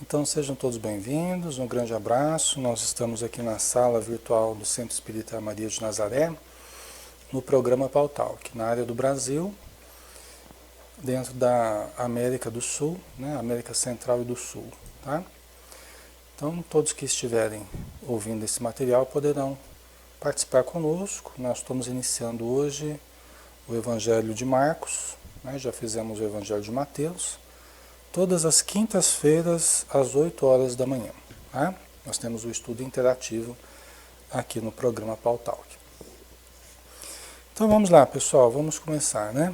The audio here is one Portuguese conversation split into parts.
Então sejam todos bem-vindos, um grande abraço. Nós estamos aqui na sala virtual do Centro Espírita Maria de Nazaré, no programa Pautalk, na área do Brasil, dentro da América do Sul, né? América Central e do Sul, tá? Então todos que estiverem ouvindo esse material poderão participar conosco. Nós estamos iniciando hoje o Evangelho de Marcos, né? Já fizemos o Evangelho de Mateus. Todas as quintas-feiras, às 8 horas da manhã. Tá? Nós temos o estudo interativo aqui no programa Pautalk. Então vamos lá, pessoal, vamos começar, né?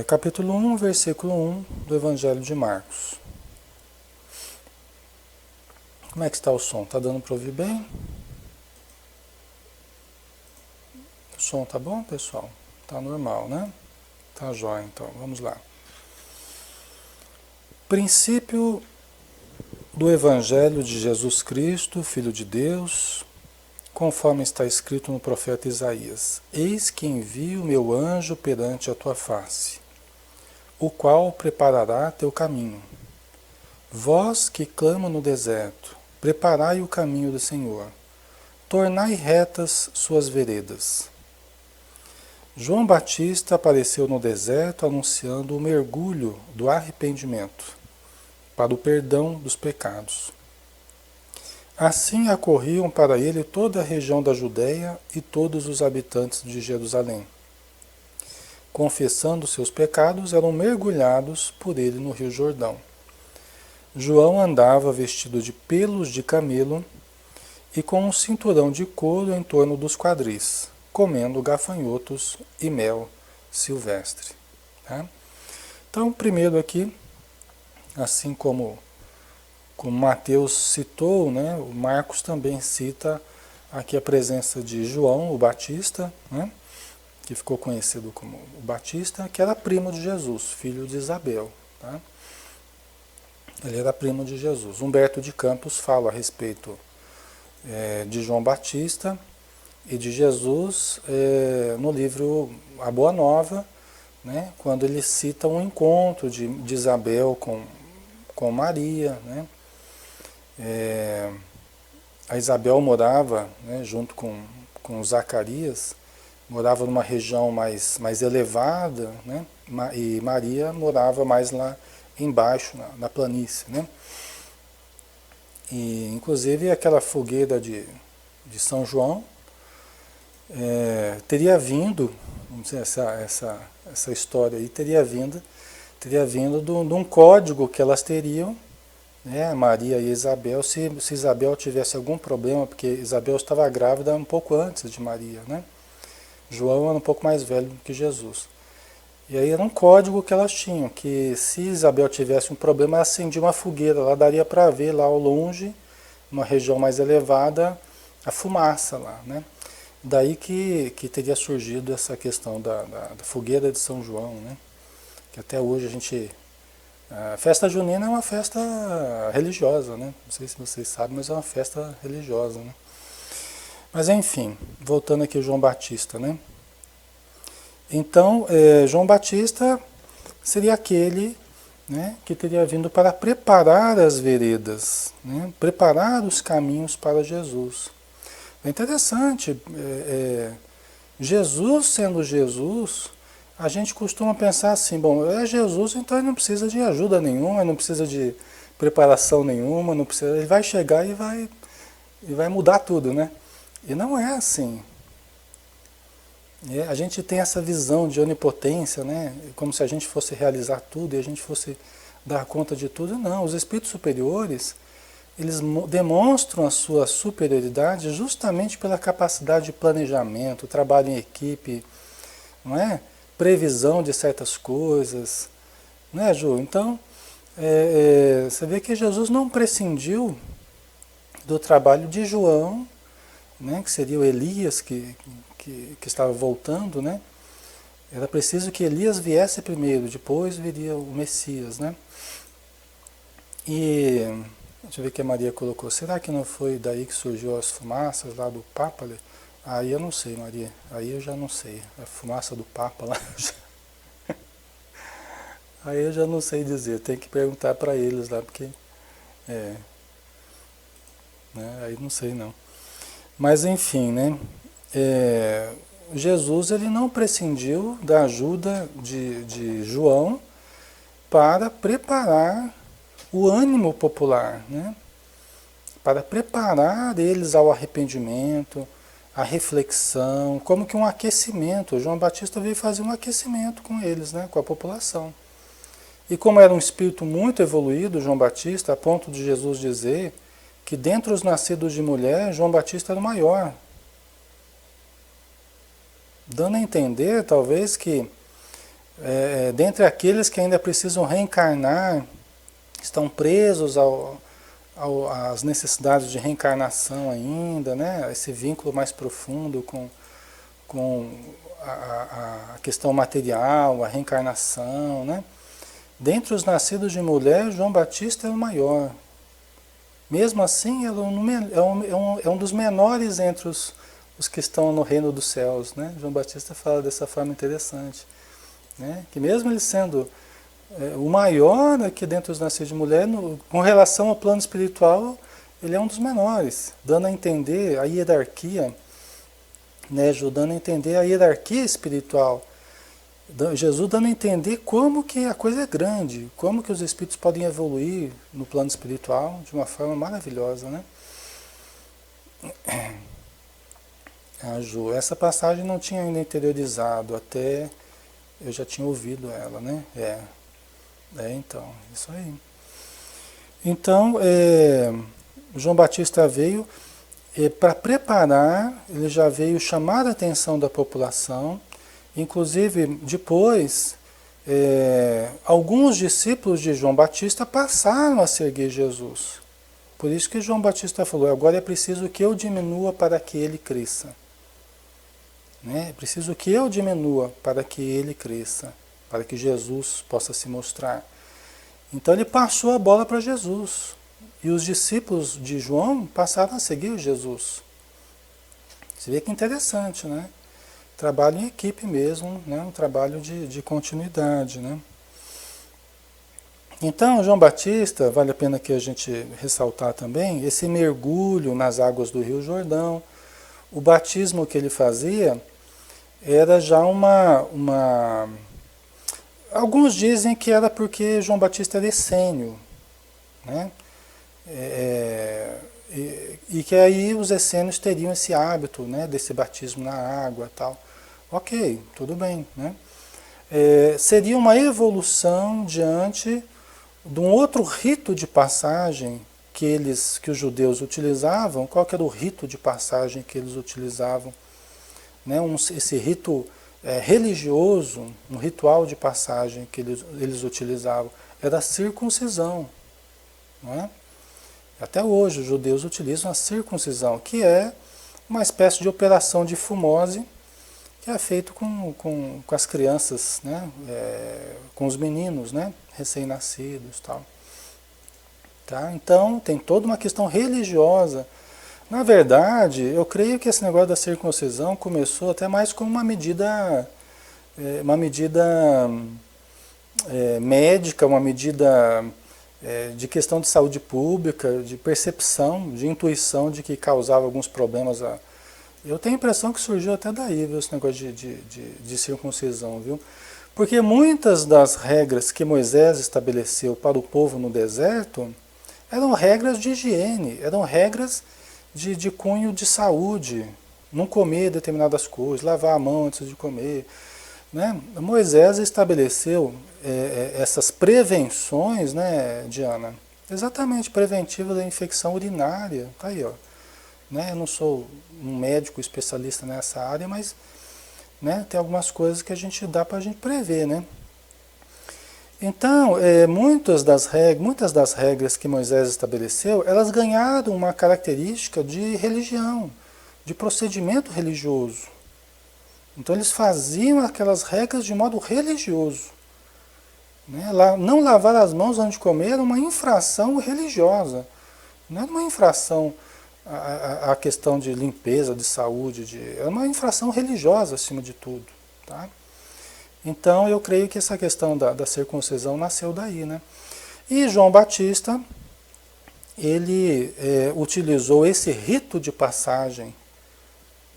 Capítulo 1, versículo 1 do Evangelho de Marcos. Como é que está o som? Está dando para ouvir bem? O som tá bom, pessoal? Tá normal, né? Tá jóia, então. Vamos lá. Princípio do Evangelho de Jesus Cristo, Filho de Deus, conforme está escrito no profeta Isaías: Eis que envio o meu anjo perante a tua face, o qual preparará teu caminho. Vós que clama no deserto, preparai o caminho do Senhor, tornai retas suas veredas. João Batista apareceu no deserto anunciando o mergulho do arrependimento para o perdão dos pecados. Assim acorriam para ele toda a região da Judéia e todos os habitantes de Jerusalém. Confessando seus pecados, eram mergulhados por ele no Rio Jordão. João andava vestido de pelos de camelo e com um cinturão de couro em torno dos quadris, comendo gafanhotos e mel silvestre. Tá? Então, primeiro aqui, assim como Mateus citou, né, o Marcos também cita aqui a presença de João, o Batista, né, que ficou conhecido como o Batista, que era primo de Jesus, filho de Isabel. Tá? Ele era primo de Jesus. Humberto de Campos fala a respeito de João Batista e de Jesus no livro A Boa Nova, né, quando ele cita um encontro de Isabel com Maria, né? A Isabel morava, né, junto com Zacarias, morava numa região mais elevada, né? E Maria morava mais lá embaixo, na planície, né? E inclusive aquela fogueira de São João teria vindo, não sei, essa história aí teria vindo de um código que elas teriam, né, Maria e Isabel, se Isabel tivesse algum problema, porque Isabel estava grávida um pouco antes de Maria, né? João era um pouco mais velho do que Jesus. E aí era um código que elas tinham, que se Isabel tivesse um problema, ela acendia uma fogueira, lá daria para ver lá ao longe, numa região mais elevada, a fumaça lá, né? Daí que teria surgido essa questão da fogueira de São João, né? Que até hoje a gente... A festa junina é uma festa religiosa, né? Não sei se vocês sabem, mas é uma festa religiosa, né? Mas enfim, voltando aqui ao João Batista, né? Então, João Batista seria aquele, né, que teria vindo para preparar as veredas, né? Preparar os caminhos para Jesus. É interessante, Jesus sendo Jesus... A gente costuma pensar assim, bom, é Jesus, então ele não precisa de ajuda nenhuma, ele não precisa de preparação nenhuma, não precisa, ele vai chegar e vai mudar tudo, né? E não é assim. A gente tem essa visão de onipotência, né? Como se a gente fosse realizar tudo e a gente fosse dar conta de tudo. Não, os espíritos superiores, eles demonstram a sua superioridade justamente pela capacidade de planejamento, trabalho em equipe, não é? Previsão de certas coisas, né, Ju? Então, você vê que Jesus não prescindiu do trabalho de João, né, que seria o Elias que estava voltando, né? Era preciso que Elias viesse primeiro, depois viria o Messias, né? E deixa eu ver o que a Maria colocou. Será que não foi daí que surgiu as fumaças lá do Papa? Aí eu não sei, Maria. Aí eu já não sei. A fumaça do Papa lá. Aí eu já não sei dizer, tem que perguntar para eles lá, porque é, né? Aí não sei não. Mas enfim, né? É, Jesus ele não prescindiu da ajuda de João para preparar o ânimo popular, né? Para preparar eles ao arrependimento, à reflexão, como que um aquecimento. João Batista veio fazer um aquecimento com eles, né? Com a população. E como era um espírito muito evoluído, João Batista, a ponto de Jesus dizer que dentre os nascidos de mulher, João Batista era o maior. Dando a entender, talvez, que dentre aqueles que ainda precisam reencarnar, estão presos às necessidades de reencarnação ainda, né? Esse vínculo mais profundo com a questão material, a reencarnação, né? Dentre os nascidos de mulher, João Batista é o maior. Mesmo assim, é um dos menores entre os que estão no reino dos céus, né? João Batista fala dessa forma interessante, né? Que mesmo ele sendo o maior aqui dentro dos nascidos de mulher, com relação ao plano espiritual, ele é um dos menores, dando a entender a hierarquia, né? Ajudando a entender a hierarquia espiritual. Jesus dando a entender como que a coisa é grande, como que os espíritos podem evoluir no plano espiritual de uma forma maravilhosa, né? A Ju, essa passagem não tinha ainda interiorizado, até eu já tinha ouvido ela, né? Então, isso aí. Então, João Batista veio para preparar, ele já veio chamar a atenção da população. Inclusive, depois, alguns discípulos de João Batista passaram a seguir Jesus. Por isso que João Batista falou, agora é preciso que eu diminua para que ele cresça. Né? É preciso que eu diminua para que ele cresça, para que Jesus possa se mostrar. Então ele passou a bola para Jesus. E os discípulos de João passaram a seguir Jesus. Você vê que interessante, né? Trabalho em equipe mesmo, né? Um trabalho de continuidade, né? Então, João Batista, vale a pena que a gente ressaltar também, esse mergulho nas águas do Rio Jordão, o batismo que ele fazia era já alguns dizem que era porque João Batista era essênio, né? E que aí os essênios teriam esse hábito, né, desse batismo na água e tal. Ok, tudo bem, né? Seria uma evolução diante de um outro rito de passagem que os judeus utilizavam. Qual que era o rito de passagem que eles utilizavam? Né? Esse rito religioso, um ritual de passagem que eles utilizavam, era a circuncisão. Né? Até hoje os judeus utilizam a circuncisão, que é uma espécie de operação de fimose, que é feito com as crianças, né? Com os meninos, né? Recém-nascidos e tal. Tá? Então tem toda uma questão religiosa. Na verdade, eu creio que esse negócio da circuncisão começou até mais como uma medida médica, uma medida de questão de saúde pública, de percepção, de intuição de que causava alguns problemas. Eu tenho a impressão que surgiu até daí, viu, esse negócio de circuncisão, viu? Porque muitas das regras que Moisés estabeleceu para o povo no deserto eram regras de higiene, eram regras de cunho de saúde, não comer determinadas coisas, lavar a mão antes de comer. Né? Moisés estabeleceu essas prevenções, né, Diana? Exatamente, preventiva da infecção urinária. Tá aí, ó. Né? Eu não sou um médico especialista nessa área, mas né, tem algumas coisas que dá para a gente prever, né? Então, muitas das regras que Moisés estabeleceu, elas ganharam uma característica de religião, de procedimento religioso. Então eles faziam aquelas regras de modo religioso. Né? Não lavar as mãos antes de comer era uma infração religiosa. Não era uma infração a questão de limpeza, de saúde, era uma infração religiosa acima de tudo. Tá? Então eu creio que essa questão da circuncisão nasceu daí, né? E João Batista, ele utilizou esse rito de passagem,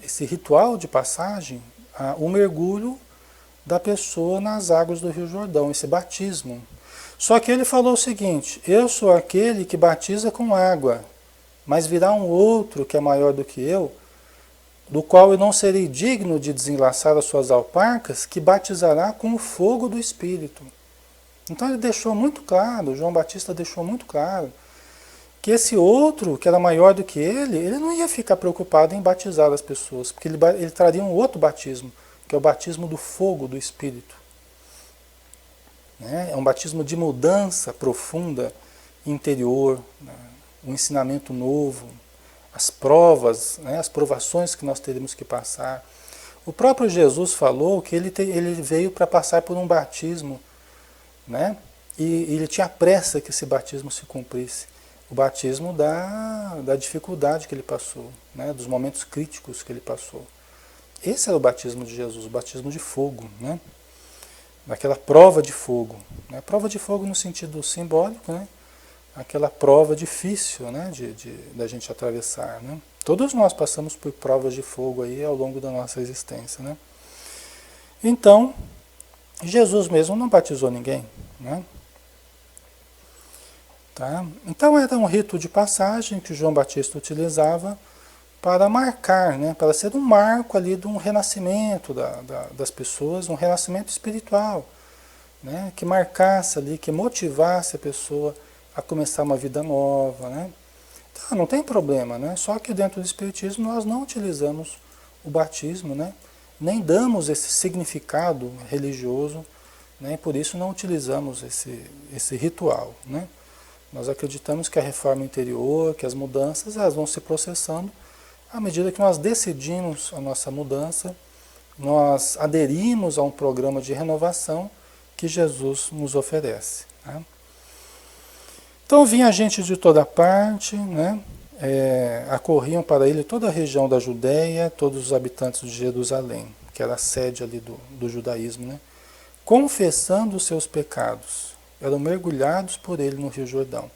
esse ritual de passagem, o mergulho da pessoa nas águas do Rio Jordão, esse batismo. Só que ele falou o seguinte: eu sou aquele que batiza com água, mas virá um outro que é maior do que eu, do qual eu não serei digno de desenlaçar as suas alparcas, que batizará com o fogo do Espírito. Então ele deixou muito claro, João Batista deixou muito claro, que esse outro, que era maior do que ele não ia ficar preocupado em batizar as pessoas, porque ele traria um outro batismo, que é o batismo do fogo do Espírito. Né? É um batismo de mudança profunda, interior, né? Um ensinamento novo, as provas, né? As provações que nós teremos que passar. O próprio Jesus falou que ele veio para passar por um batismo, né? E ele tinha pressa que esse batismo se cumprisse. O batismo da dificuldade que ele passou, né? Dos momentos críticos que ele passou. Esse era o batismo de Jesus, o batismo de fogo, né? Daquela prova de fogo. Né? Prova de fogo no sentido simbólico, né? Aquela prova difícil, né? Da gente atravessar. Né? Todos nós passamos por provas de fogo aí ao longo da nossa existência. Né? Então, Jesus mesmo não batizou ninguém. Né? Tá? Então era um rito de passagem que João Batista utilizava para marcar, né, para ser um marco ali de um renascimento das pessoas, um renascimento espiritual, né, que marcasse ali, que motivasse a pessoa a começar uma vida nova. Né. Então, não tem problema, né, só que dentro do Espiritismo nós não utilizamos o batismo, né, nem damos esse significado religioso, né, e por isso não utilizamos esse ritual. Né. Nós acreditamos que a reforma interior, que as mudanças, elas vão se processando à medida que nós decidimos a nossa mudança, nós aderimos a um programa de renovação que Jesus nos oferece. Né? Então vinha gente de toda parte, né? Acorriam para ele toda a região da Judéia, todos os habitantes de Jerusalém, que era a sede ali do judaísmo, né? Confessando os seus pecados, eram mergulhados por ele no Rio Jordão.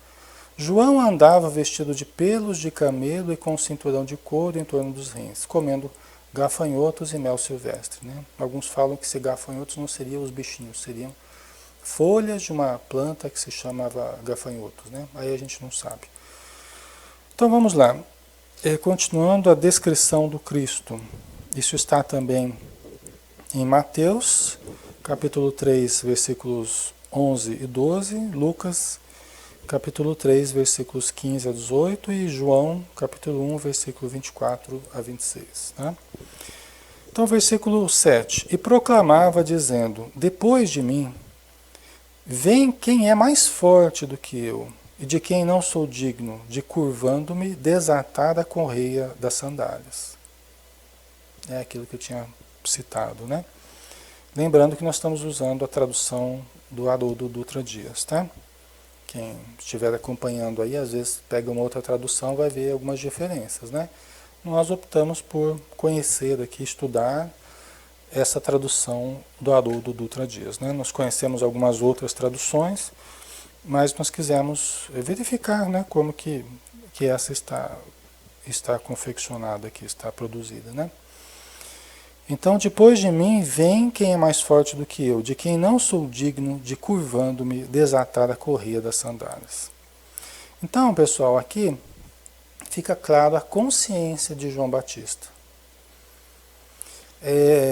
João andava vestido de pelos de camelo e com um cinturão de couro em torno dos rins, comendo gafanhotos e mel silvestre. Né? Alguns falam que esses gafanhotos não seriam os bichinhos, seriam folhas de uma planta que se chamava gafanhotos. Né? Aí a gente não sabe. Então vamos lá. Continuando a descrição do Cristo. Isso está também em Mateus, capítulo 3, versículos 11 e 12, Lucas, capítulo 3, versículos 15 a 18 e João, capítulo 1, versículo 24 a 26. Tá? Então, versículo 7. E proclamava dizendo, depois de mim, vem quem é mais forte do que eu, e de quem não sou digno, de curvando-me, desatar a correia das sandálias. É aquilo que eu tinha citado, né? Lembrando que nós estamos usando a tradução do Haroldo Dutra Dias, tá? Quem estiver acompanhando aí, às vezes pega uma outra tradução, vai ver algumas diferenças, né? Nós optamos por conhecer aqui, estudar essa tradução do Haroldo Dutra Dias, né? Nós conhecemos algumas outras traduções, mas nós quisemos verificar, né, como que essa está confeccionada aqui, está produzida, né? Então, depois de mim, vem quem é mais forte do que eu, de quem não sou digno de, curvando-me, desatar a correia das sandálias. Então, pessoal, aqui fica claro a consciência de João Batista.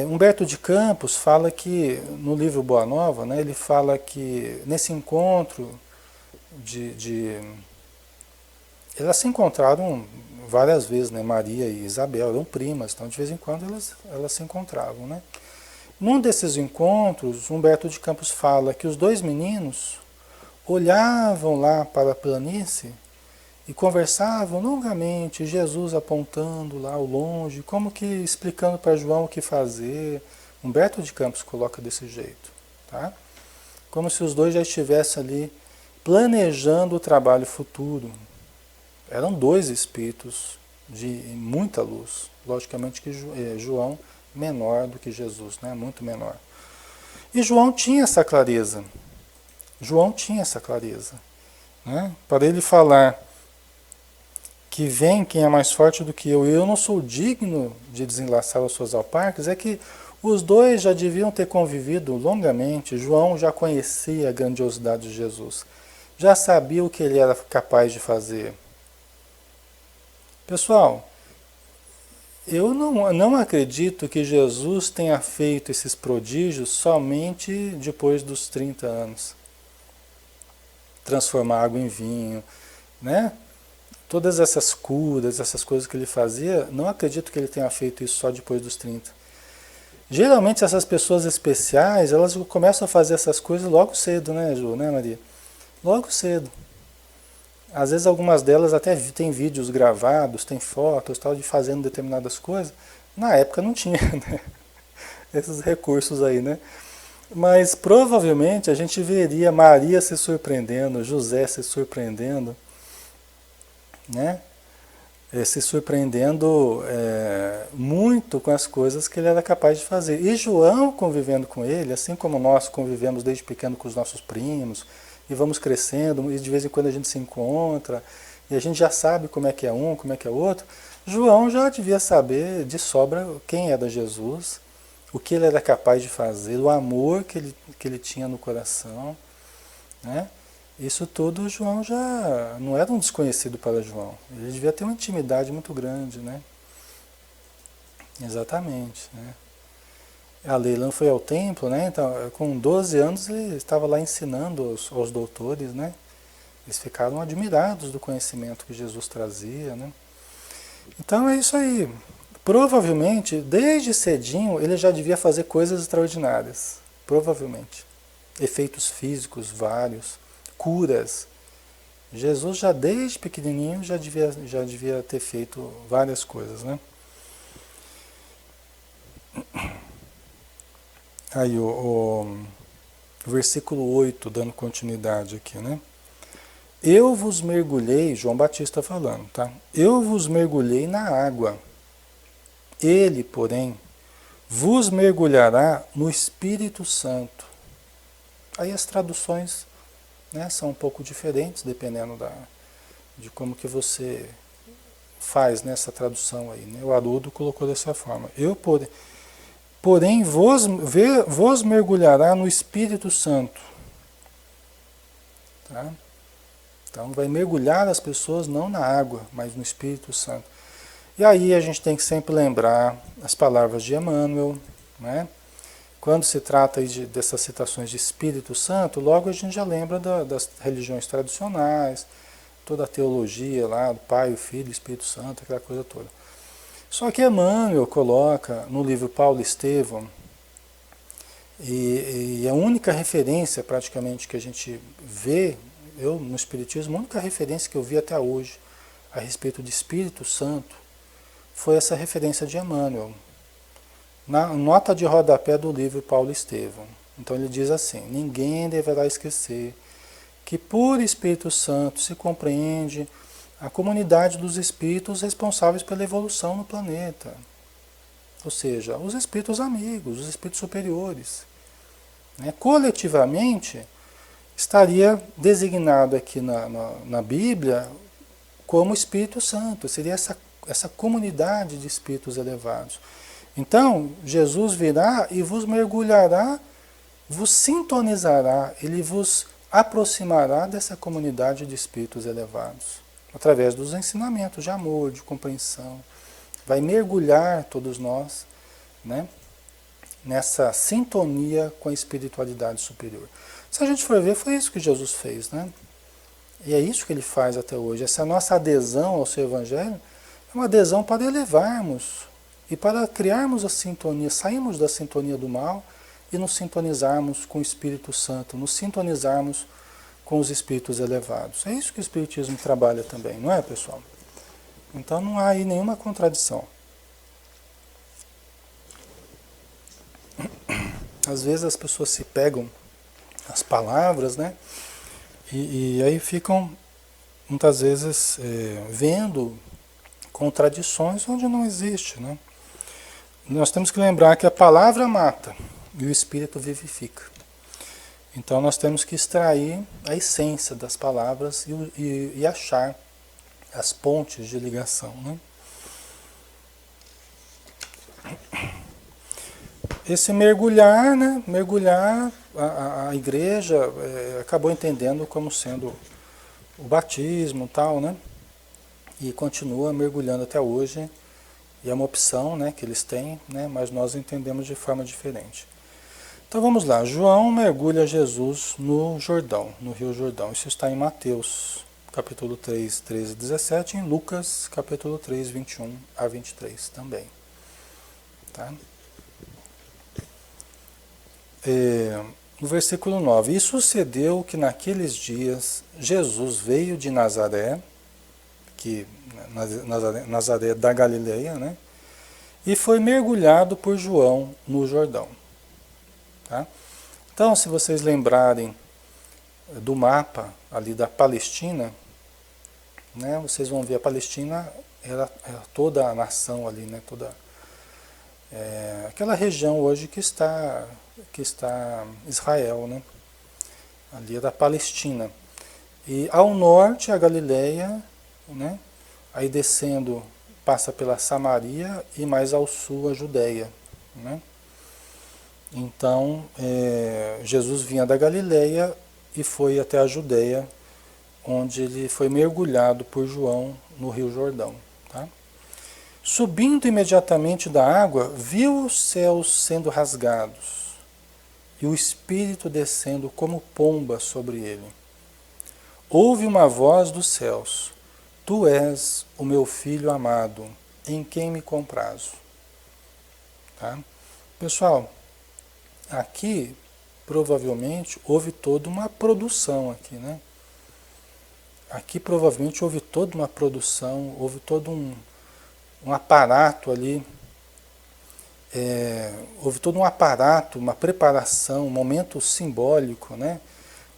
Humberto de Campos fala que, no livro Boa Nova, né, ele fala que nesse encontro elas se encontraram várias vezes, né? Maria e Isabel eram primas, então de vez em quando elas se encontravam, né? Num desses encontros, Humberto de Campos fala que os dois meninos olhavam lá para a planície e conversavam longamente, Jesus apontando lá ao longe, como que explicando para João o que fazer. Humberto de Campos coloca desse jeito, tá? Como se os dois já estivessem ali planejando o trabalho futuro. Eram dois espíritos de muita luz. Logicamente que João menor do que Jesus, né? Muito menor. E João tinha essa clareza. João tinha essa clareza. Né? Para ele falar que vem quem é mais forte do que eu não sou digno de desenlaçar os seus alparques, é que os dois já deviam ter convivido longamente. João já conhecia a grandiosidade de Jesus, já sabia o que ele era capaz de fazer. Pessoal, eu não acredito que Jesus tenha feito esses prodígios somente depois dos 30 anos. Transformar água em vinho, né? Todas essas curas, essas coisas que ele fazia, não acredito que ele tenha feito isso só depois dos 30. Geralmente essas pessoas especiais, elas começam a fazer essas coisas logo cedo, né, Ju, né, Maria? Logo cedo. Às vezes algumas delas até têm vídeos gravados, tem fotos, tal, de fazendo determinadas coisas. Na época não tinha, né? Esses recursos aí, né? Mas provavelmente a gente veria Maria se surpreendendo, José se surpreendendo, né? Se surpreendendo muito com as coisas que ele era capaz de fazer. E João convivendo com ele, assim como nós convivemos desde pequeno com os nossos primos, e vamos crescendo, e de vez em quando a gente se encontra, e a gente já sabe como é que é um, como é que é outro, João já devia saber de sobra quem era Jesus, o que ele era capaz de fazer, o amor que ele tinha no coração, né? Isso tudo João já não era um desconhecido para João. Ele devia ter uma intimidade muito grande, né? Exatamente, né? A Leilã foi ao templo, né? Então, com 12 anos ele estava lá ensinando aos doutores, né? Eles ficaram admirados do conhecimento que Jesus trazia, né? Então é isso aí. Provavelmente, desde cedinho, ele já devia fazer coisas extraordinárias. Provavelmente. Efeitos físicos vários, curas. Jesus já desde pequenininho já devia ter feito várias coisas, né? Aí o versículo 8, dando continuidade aqui, né? Eu vos mergulhei, João Batista falando, tá? Eu vos mergulhei na água. Ele, porém, vos mergulhará no Espírito Santo. Aí as traduções, né, são um pouco diferentes, dependendo de como que você faz nessa tradução aí, né? O Haroldo colocou dessa forma. Porém vos mergulhará no Espírito Santo. Tá? Então vai mergulhar as pessoas não na água, mas no Espírito Santo. E aí a gente tem que sempre lembrar as palavras de Emmanuel, né? Quando se trata dessas citações de Espírito Santo, logo a gente já lembra das religiões tradicionais, toda a teologia lá, do Pai, o Filho, o Espírito Santo, aquela coisa toda. Só que Emmanuel coloca no livro Paulo Estevão, e a única referência praticamente que a gente vê, eu no Espiritismo, a única referência que eu vi até hoje a respeito de Espírito Santo foi essa referência de Emmanuel, na nota de rodapé do livro Paulo Estevão. Então ele diz assim: ninguém deverá esquecer que por Espírito Santo se compreende a comunidade dos espíritos responsáveis pela evolução no planeta. Ou seja, os espíritos amigos, os espíritos superiores. Né? Coletivamente, estaria designado aqui na Bíblia como Espírito Santo. Seria essa comunidade de espíritos elevados. Então, Jesus virá e vos mergulhará, vos sintonizará, ele vos aproximará dessa comunidade de espíritos elevados, através dos ensinamentos de amor, de compreensão. Vai mergulhar todos nós, né, nessa sintonia com a espiritualidade superior. Se a gente for ver, foi isso que Jesus fez, né? E é isso que ele faz até hoje. Essa nossa adesão ao seu Evangelho é uma adesão para elevarmos e para criarmos a sintonia, sairmos da sintonia do mal e nos sintonizarmos com o Espírito Santo, nos sintonizarmos com os espíritos elevados. É isso que o Espiritismo trabalha também, não é, pessoal? Então não há aí nenhuma contradição. Às vezes as pessoas se pegam as palavras, né? E aí ficam, muitas vezes, vendo contradições onde não existe, né? Nós temos que lembrar que a palavra mata, e o Espírito vivifica. Então nós temos que extrair a essência das palavras e achar as pontes de ligação, né? Esse mergulhar, né? Mergulhar, a igreja acabou entendendo como sendo o batismo e tal, né? E continua mergulhando até hoje. E é uma opção, né, que eles têm, né? Mas nós entendemos de forma diferente. Então vamos lá. João mergulha Jesus no Jordão, no Rio Jordão. Isso está em Mateus, capítulo 3, 13 e 17, e em Lucas, capítulo 3, 21 a 23 também. Tá? No versículo 9, e sucedeu que naqueles dias Jesus veio de Nazaré, Nazaré da Galileia, né? E foi mergulhado por João no Jordão. Tá? Então, se vocês lembrarem do mapa ali da Palestina, né? Vocês vão ver a Palestina era toda a nação ali, né? Toda aquela região hoje que está Israel, né? Ali é da Palestina. E ao norte a Galileia, né? Aí descendo passa pela Samaria e mais ao sul a Judéia, né? Então Jesus vinha da Galileia e foi até a Judéia, onde ele foi mergulhado por João no Rio Jordão. Tá? Subindo imediatamente da água, viu os céus sendo rasgados e o Espírito descendo como pomba sobre ele. Houve uma voz dos céus: Tu és o meu filho amado, em quem me comprazo. Tá? Pessoal, aqui provavelmente houve toda uma produção aqui, né? Aqui provavelmente houve toda uma produção, houve todo um aparato ali, houve todo um aparato, uma preparação, um momento simbólico, né?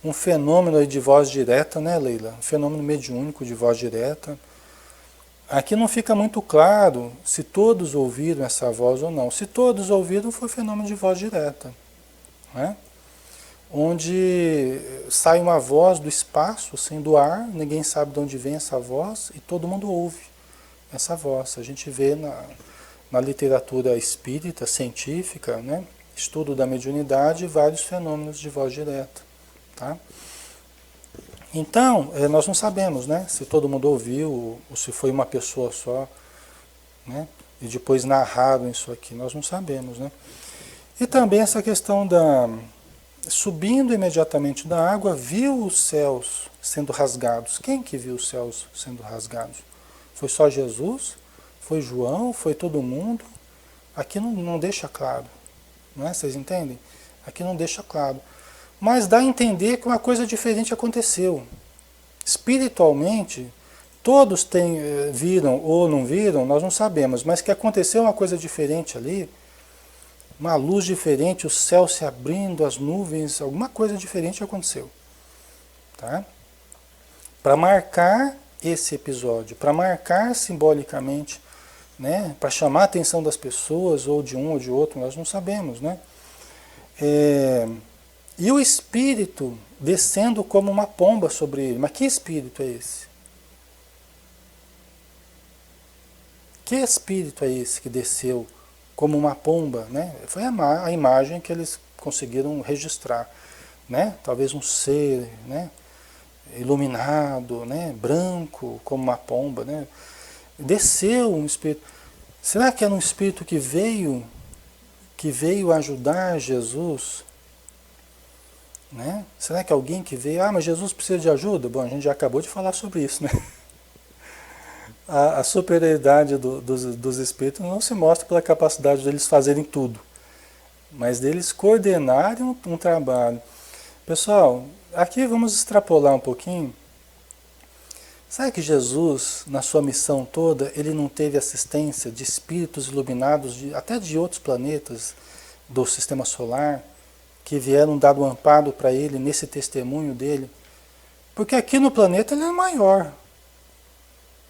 Um fenômeno de voz direta, né, Leila? Um fenômeno mediúnico de voz direta. Aqui não fica muito claro se todos ouviram essa voz ou não. Se todos ouviram, foi fenômeno de voz direta, né? Onde sai uma voz do espaço, assim, do ar, ninguém sabe de onde vem essa voz e todo mundo ouve essa voz. A gente vê na literatura espírita, científica, né? Estudo da mediunidade, vários fenômenos de voz direta. Tá? Então, nós não sabemos, né, se todo mundo ouviu ou se foi uma pessoa só, né, e depois narraram isso aqui, nós não sabemos, né. E também essa questão subindo imediatamente da água, viu os céus sendo rasgados. Quem que viu os céus sendo rasgados? Foi só Jesus? Foi João? Foi todo mundo? Aqui não deixa claro, não é? Vocês entendem? Aqui não deixa claro. Mas dá a entender que uma coisa diferente aconteceu. Espiritualmente, todos viram ou não viram, nós não sabemos, mas que aconteceu uma coisa diferente ali, uma luz diferente, o céu se abrindo, as nuvens, alguma coisa diferente aconteceu. Tá? Para marcar esse episódio, para marcar simbolicamente, né, para chamar a atenção das pessoas, ou de um ou de outro, nós não sabemos, né? E o Espírito descendo como uma pomba sobre ele. Mas que Espírito é esse? Que Espírito é esse que desceu como uma pomba, né? Foi a imagem que eles conseguiram registrar, né? Talvez um ser, né, iluminado, né, branco como uma pomba, né? Desceu um Espírito. Será que era um Espírito que veio ajudar Jesus? Né? Será que alguém que veio, mas Jesus precisa de ajuda? Bom, a gente já acabou de falar sobre isso, né? A superioridade dos espíritos não se mostra pela capacidade deles fazerem tudo, mas deles coordenarem um trabalho. Pessoal, aqui vamos extrapolar um pouquinho. Sabe que Jesus, na sua missão toda, ele não teve assistência de espíritos iluminados, até de outros planetas do sistema solar, que vieram dar um amparo para ele nesse testemunho dele? Porque aqui no planeta ele era maior.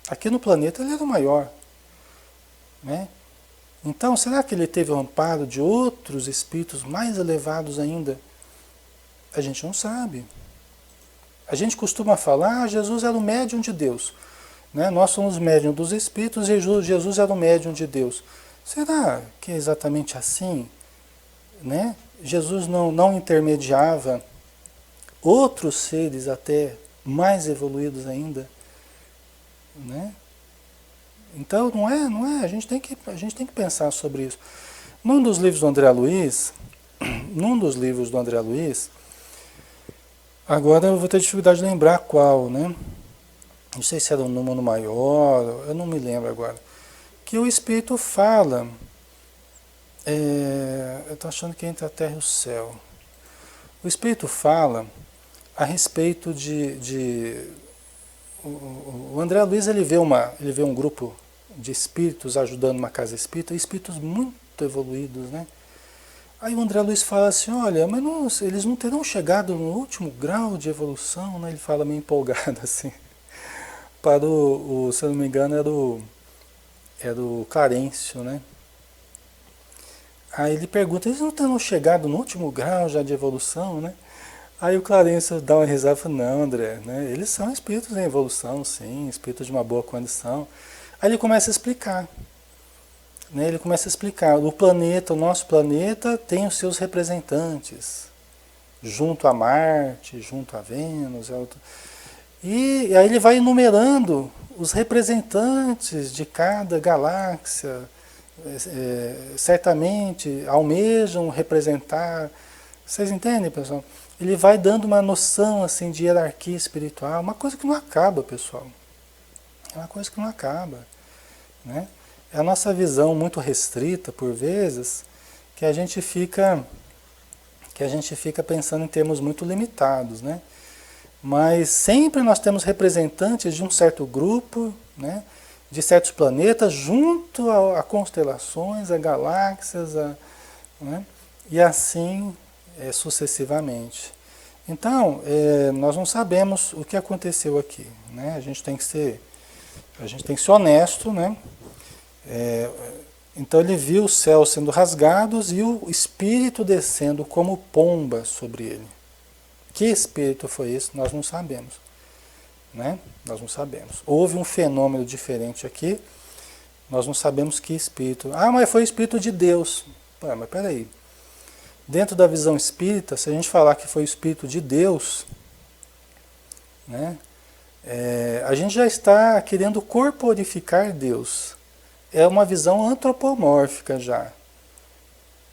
Aqui no planeta ele era maior. Né? Então, será que ele teve o amparo de outros espíritos mais elevados ainda? A gente não sabe. A gente costuma falar, Jesus era o médium de Deus. Né? Nós somos médium dos espíritos e Jesus era o médium de Deus. Será que é exatamente assim? Né? Jesus não intermediava outros seres até mais evoluídos ainda? Né? Então não é, a gente tem que pensar sobre isso. Num dos livros do André Luiz, agora eu vou ter dificuldade de lembrar qual, né? Não sei se era um número maior, eu não me lembro agora. Que o Espírito fala, eu estou achando que é entre a terra e o céu. O Espírito fala a respeito o André Luiz ele vê um grupo de espíritos ajudando uma casa espírita, espíritos muito evoluídos, né? Aí o André Luiz fala assim, olha, mas eles não terão chegado no último grau de evolução, né? Ele fala meio empolgado assim. Para se eu não me engano, era o Clarencio, né? Aí ele pergunta, eles não terão chegado no último grau já de evolução, né? Aí o Clarencio dá uma risada e fala, não, André, né? Eles são espíritos em evolução, sim, espíritos de uma boa condição. Aí ele começa a explicar, né? Ele começa a explicar, o nosso planeta tem os seus representantes, junto a Marte, junto a Vênus, e aí ele vai enumerando os representantes de cada galáxia, certamente almejam representar. Vocês entendem, pessoal? Ele vai dando uma noção assim de hierarquia espiritual, uma coisa que não acaba, pessoal. É uma coisa que não acaba, né? É a nossa visão muito restrita por vezes que a gente fica pensando em termos muito limitados, né? Mas sempre nós temos representantes de um certo grupo, né? De certos planetas junto a constelações, a galáxias, né? E assim sucessivamente. Então, nós não sabemos o que aconteceu aqui, né? A gente tem que ser honesto, né? Então ele viu os céus sendo rasgados e o espírito descendo como pomba sobre ele. Que espírito foi esse? Nós não sabemos, né? Nós não sabemos. Houve um fenômeno diferente aqui, nós não sabemos que espírito. Ah, mas foi o espírito de Deus. Pô, mas peraí. Dentro da visão espírita, se a gente falar que foi o espírito de Deus, né? A gente já está querendo corporificar Deus. É uma visão antropomórfica já,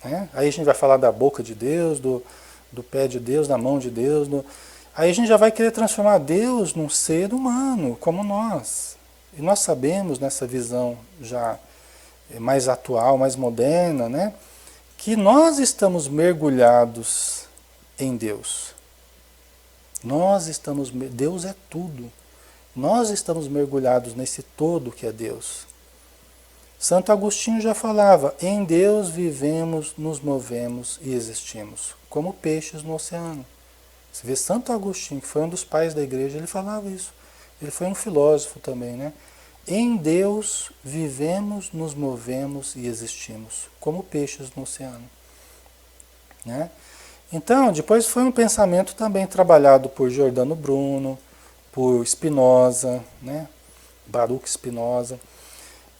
né? Aí a gente vai falar da boca de Deus, do pé de Deus, da mão de Deus. Aí a gente já vai querer transformar Deus num ser humano, como nós. E nós sabemos, nessa visão já mais atual, mais moderna, né, que nós estamos mergulhados em Deus. Deus é tudo. Nós estamos mergulhados nesse todo que é Deus. Santo Agostinho já falava, em Deus vivemos, nos movemos e existimos, como peixes no oceano. Você vê Santo Agostinho, que foi um dos pais da igreja, ele falava isso. Ele foi um filósofo também, né? Em Deus vivemos, nos movemos e existimos, como peixes no oceano, né? Então, depois foi um pensamento também trabalhado por Giordano Bruno, por Spinoza, né? Baruch Spinoza.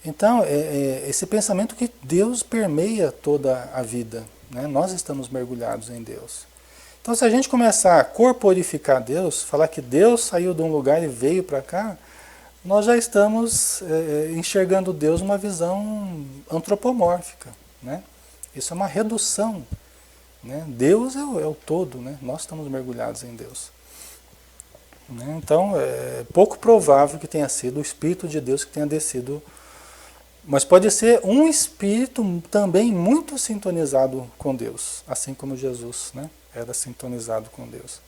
Então, esse pensamento que Deus permeia toda a vida, né? Nós estamos mergulhados em Deus. Então, se a gente começar a corporificar Deus, falar que Deus saiu de um lugar e veio para cá, nós já estamos enxergando Deus numa visão antropomórfica, né? Isso é uma redução, né? Deus é o todo, né? Nós estamos mergulhados em Deus, né? Então, é pouco provável que tenha sido o Espírito de Deus que tenha descido. Mas pode ser um espírito também muito sintonizado com Deus, assim como Jesus, né, era sintonizado com Deus.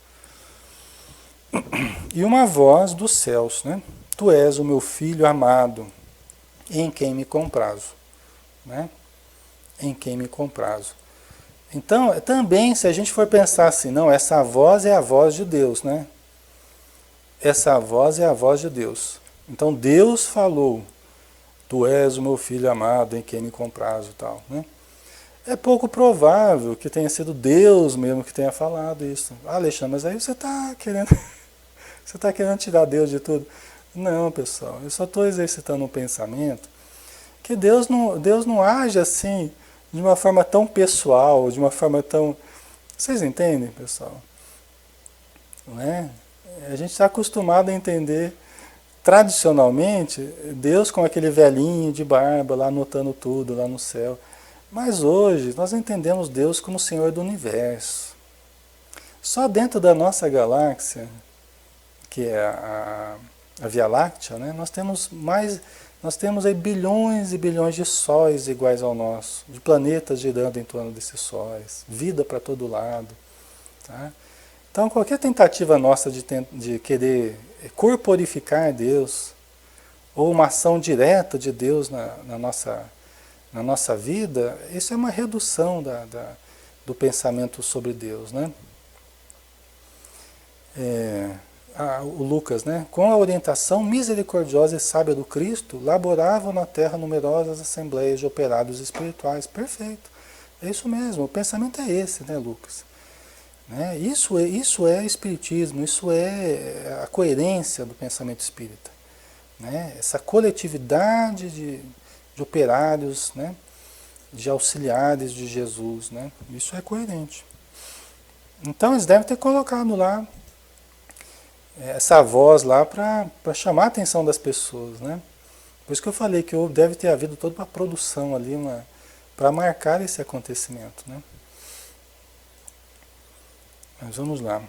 E uma voz dos céus, né? Tu és o meu filho amado, em quem me comprazo, né? Em quem me comprazo. Então, também, se a gente for pensar assim, não, essa voz é a voz de Deus, né? Essa voz é a voz de Deus. Então, Deus falou Tu és o meu filho amado em quem me comprazo e tal, né? É pouco provável que tenha sido Deus mesmo que tenha falado isso. Ah, Alexandre, mas aí você está querendo, você está querendo tirar Deus de tudo. Não, pessoal, eu só estou exercitando um pensamento que Deus não age assim, de uma forma tão pessoal, de uma forma tão... Vocês entendem, pessoal? Não é? A gente está acostumado a entender, tradicionalmente, Deus com aquele velhinho de barba lá anotando tudo lá no céu. Mas hoje nós entendemos Deus como Senhor do Universo. Só dentro da nossa galáxia, que é a Via Láctea, né, nós temos aí bilhões e bilhões de sóis iguais ao nosso, de planetas girando em torno desses sóis, vida para todo lado. Tá? Então qualquer tentativa nossa de querer corporificar Deus, ou uma ação direta de Deus na nossa vida, isso é uma redução do pensamento sobre Deus, né? O Lucas, né? Com a orientação misericordiosa e sábia do Cristo, laboravam na terra numerosas assembleias de operários espirituais. Perfeito. É isso mesmo, o pensamento é esse, né, Lucas? Né? Isso é espiritismo, isso é a coerência do pensamento espírita. Né? Essa coletividade de operários, né? De auxiliares de Jesus. Né? Isso é coerente. Então eles devem ter colocado lá essa voz lá para chamar a atenção das pessoas. Né? Por isso que eu falei que deve ter havido toda uma produção ali para marcar esse acontecimento. Né? Mas vamos lá.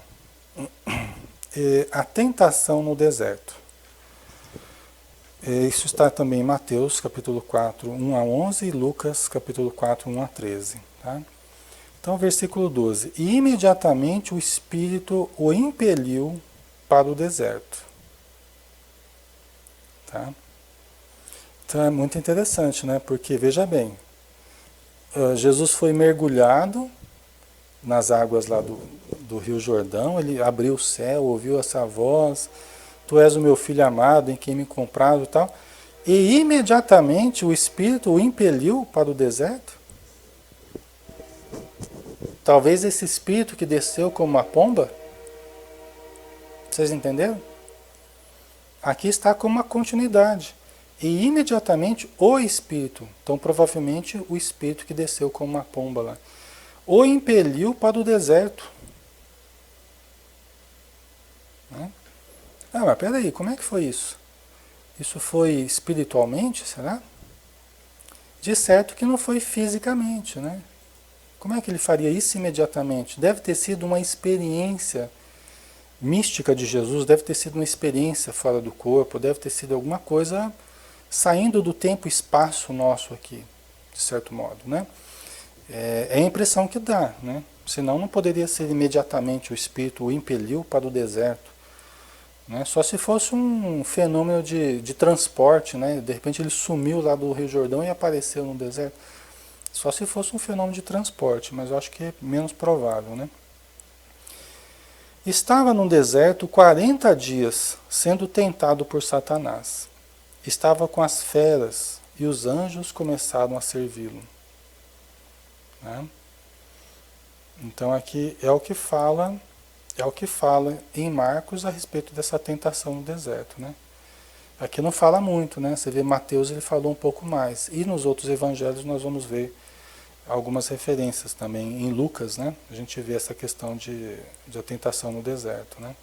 A tentação no deserto. Isso está também em Mateus, capítulo 4, 1 a 11, e Lucas, capítulo 4, 1 a 13. Tá? Então, versículo 12. E imediatamente o Espírito o impeliu para o deserto. Tá? Então, é muito interessante, né? Porque, veja bem, Jesus foi mergulhado nas águas lá do Rio Jordão, ele abriu o céu, ouviu essa voz... Tu és o meu filho amado, em quem me compraram e tal. E imediatamente o Espírito o impeliu para o deserto. Talvez esse Espírito que desceu como uma pomba. Vocês entenderam? Aqui está como uma continuidade. E imediatamente o Espírito, então provavelmente o Espírito que desceu como uma pomba lá, o impeliu para o deserto. Né? Ah, mas peraí, como é que foi isso? Isso foi espiritualmente, será? De certo que não foi fisicamente, né? Como é que ele faria isso imediatamente? Deve ter sido uma experiência mística de Jesus, deve ter sido uma experiência fora do corpo, deve ter sido alguma coisa saindo do tempo e espaço nosso aqui, de certo modo, né? É a impressão que dá, né? Senão não poderia ser imediatamente o Espírito o impeliu para o deserto. Né? Só se fosse um fenômeno de transporte, né? De repente ele sumiu lá do Rio Jordão e apareceu no deserto. Só se fosse um fenômeno de transporte, mas eu acho que é menos provável. Né? Estava no deserto 40 dias, sendo tentado por Satanás. Estava com as feras e os anjos começaram a servi-lo. Né? Então aqui é o que fala em Marcos a respeito dessa tentação no deserto, né? Aqui não fala muito, né? Você vê Mateus, ele falou um pouco mais. E nos outros evangelhos nós vamos ver algumas referências também. Em Lucas, né? A gente vê essa questão de a tentação no deserto, né?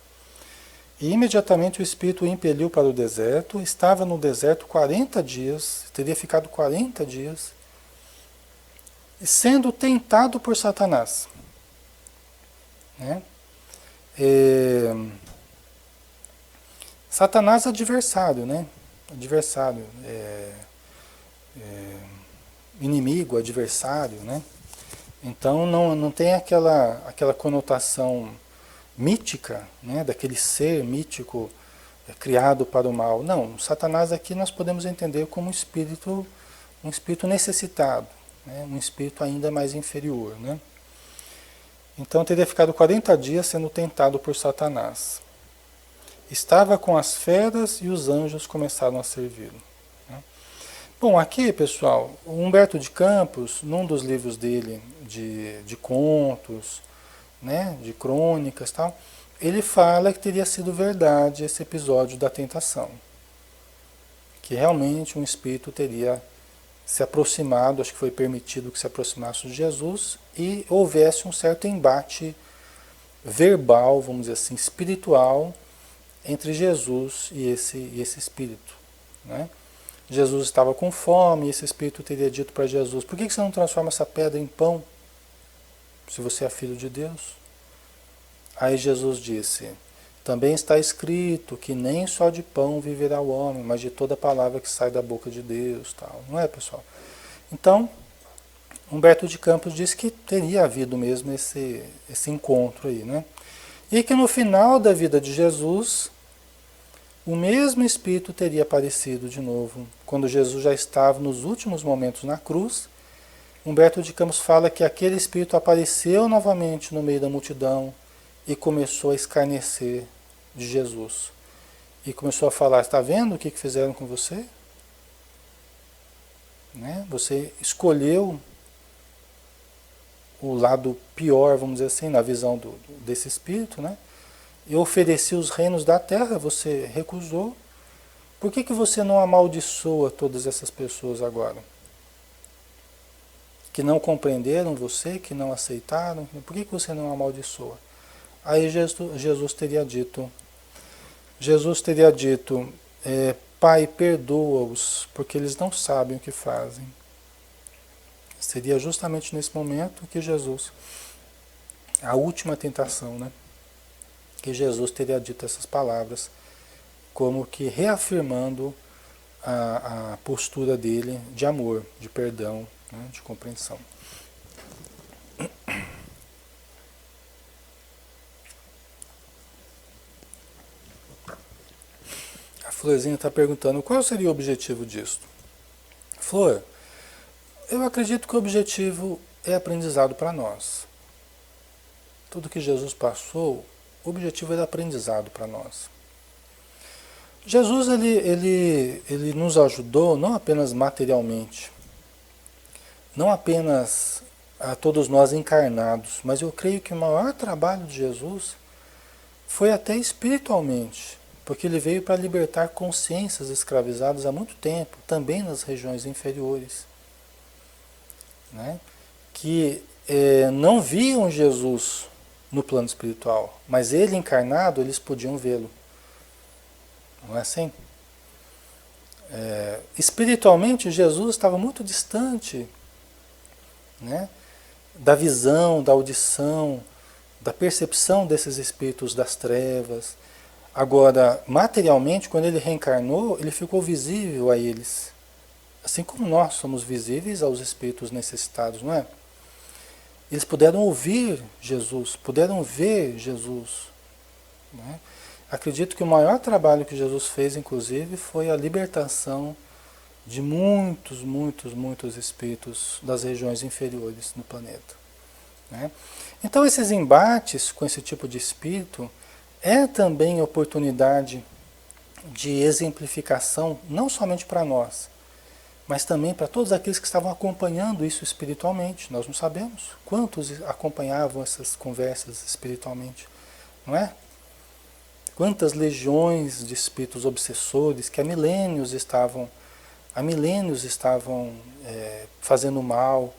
E imediatamente o Espírito o impeliu para o deserto. Estava no deserto 40 dias, teria ficado 40 dias, sendo tentado por Satanás. Né? Satanás é adversário, né? Adversário, inimigo, adversário, né? Então não tem aquela conotação mítica, né? Daquele ser mítico criado para o mal. Não, Satanás aqui nós podemos entender como um espírito necessitado, né? Um espírito ainda mais inferior, né? Então teria ficado 40 dias sendo tentado por Satanás. Estava com as feras e os anjos começaram a servi-lo. Né? Bom, aqui, pessoal, o Humberto de Campos, num dos livros dele de contos, né, de crônicas e tal, ele fala que teria sido verdade esse episódio da tentação. Que realmente um espírito teria se aproximado, acho que foi permitido que se aproximasse de Jesus e houvesse um certo embate verbal, vamos dizer assim, espiritual, entre Jesus e esse espírito, né? Jesus estava com fome e esse espírito teria dito para Jesus: por que você não transforma essa pedra em pão, se você é filho de Deus? Aí Jesus disse: também está escrito que nem só de pão viverá o homem, mas de toda palavra que sai da boca de Deus, tal. Não é, pessoal? Então, Humberto de Campos diz que teria havido mesmo esse encontro aí, né? E que no final da vida de Jesus, o mesmo Espírito teria aparecido de novo, quando Jesus já estava nos últimos momentos na cruz. Humberto de Campos fala que aquele Espírito apareceu novamente no meio da multidão e começou a escarnecer de Jesus. E começou a falar: está vendo o que fizeram com você? Né? Você escolheu o lado pior, vamos dizer assim, na visão desse Espírito, né? Eu ofereci os reinos da terra, você recusou. Por que você não amaldiçoa todas essas pessoas agora? Que não compreenderam você, que não aceitaram? Por que você não amaldiçoa? Aí Jesus teria dito, Pai, perdoa-os, porque eles não sabem o que fazem. Seria justamente nesse momento que Jesus, a última tentação, né? Que Jesus teria dito essas palavras, como que reafirmando a postura dele de amor, de perdão, né, de compreensão. A Florzinha está perguntando qual seria o objetivo disso. Flor, eu acredito que o objetivo é aprendizado para nós. Tudo que Jesus passou, o objetivo era aprendizado para nós. Jesus ele nos ajudou não apenas materialmente, não apenas a todos nós encarnados, mas eu creio que o maior trabalho de Jesus foi até espiritualmente, porque ele veio para libertar consciências escravizadas há muito tempo, também nas regiões inferiores, né? Que não viam Jesus no plano espiritual, mas ele encarnado, eles podiam vê-lo. Não é assim? Espiritualmente, Jesus estava muito distante, né, da visão, da audição, da percepção desses espíritos das trevas. Agora, materialmente, quando ele reencarnou, ele ficou visível a eles. Assim como nós somos visíveis aos espíritos necessitados, não é? Eles puderam ouvir Jesus, puderam ver Jesus, né? Acredito que o maior trabalho que Jesus fez, inclusive, foi a libertação de muitos, muitos, muitos espíritos das regiões inferiores no planeta, né? Então, esses embates com esse tipo de espírito é também oportunidade de exemplificação, não somente para nós, mas também para todos aqueles que estavam acompanhando isso espiritualmente. Nós não sabemos quantos acompanhavam essas conversas espiritualmente, não é? Quantas legiões de espíritos obsessores que há milênios estavam fazendo mal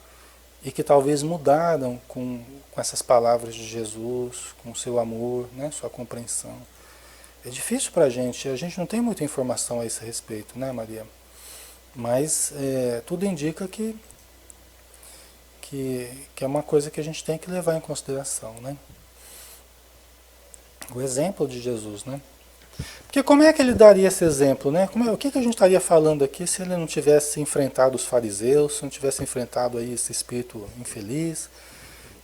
e que talvez mudaram com essas palavras de Jesus, com seu amor, né, sua compreensão. É difícil para a gente não tem muita informação a esse respeito, né, Maria? Mas tudo indica que é uma coisa que a gente tem que levar em consideração, né? O exemplo de Jesus, né? Porque como é que ele daria esse exemplo, né? O que a gente estaria falando aqui se ele não tivesse enfrentado os fariseus, se não tivesse enfrentado aí esse espírito infeliz,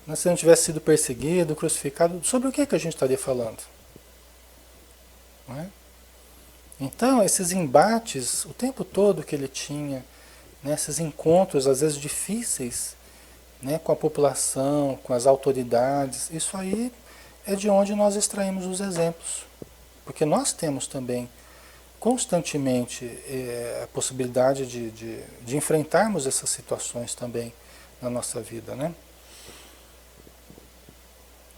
né? Se não tivesse sido perseguido, crucificado, sobre o que a gente estaria falando? Não é? Então, esses embates, o tempo todo que ele tinha, né, esses encontros, às vezes difíceis, né, com a população, com as autoridades, isso aí é de onde nós extraímos os exemplos. Porque nós temos também constantemente a possibilidade de enfrentarmos essas situações também na nossa vida, né?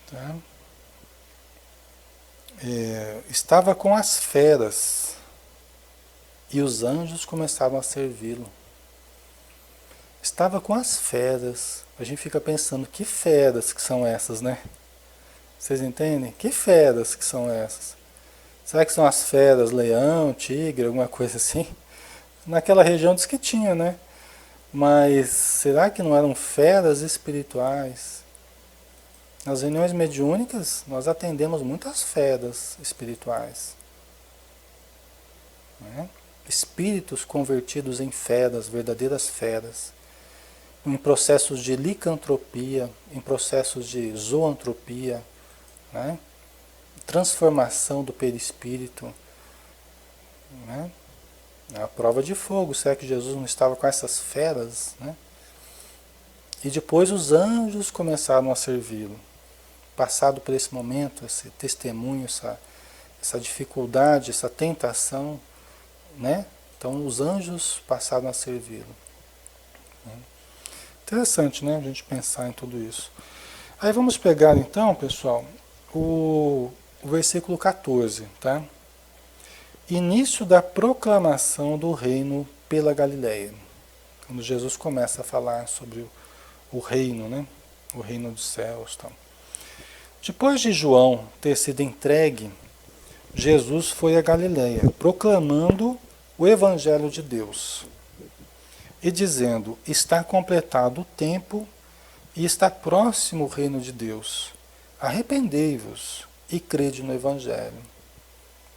Tá? Estava com as feras e os anjos começaram a servi-lo. Estava com as feras. A gente fica pensando, que feras que são essas, né? Vocês entendem? Que feras que são essas? Será que são as feras, leão, tigre, alguma coisa assim? Naquela região diz que tinha, né? Mas será que não eram feras espirituais? Nas reuniões mediúnicas, nós atendemos muitas feras espirituais, né? Espíritos convertidos em feras, verdadeiras feras, em processos de licantropia, em processos de zoantropia, né? Transformação do perispírito, né? A prova de fogo, será que Jesus não estava com essas feras, né? E depois os anjos começaram a servi-lo. Passado por esse momento, esse testemunho, essa dificuldade, essa tentação, né? Então os anjos passaram a servi-lo. Né? Interessante, né? A gente pensar em tudo isso. Aí vamos pegar então, pessoal, o versículo 14, tá? Início da proclamação do reino pela Galileia. Quando Jesus começa a falar sobre o reino, né? O reino dos céus, tal. Depois de João ter sido entregue, Jesus foi a Galileia, proclamando o Evangelho de Deus e dizendo: está completado o tempo e está próximo o reino de Deus. Arrependei-vos e crede no Evangelho.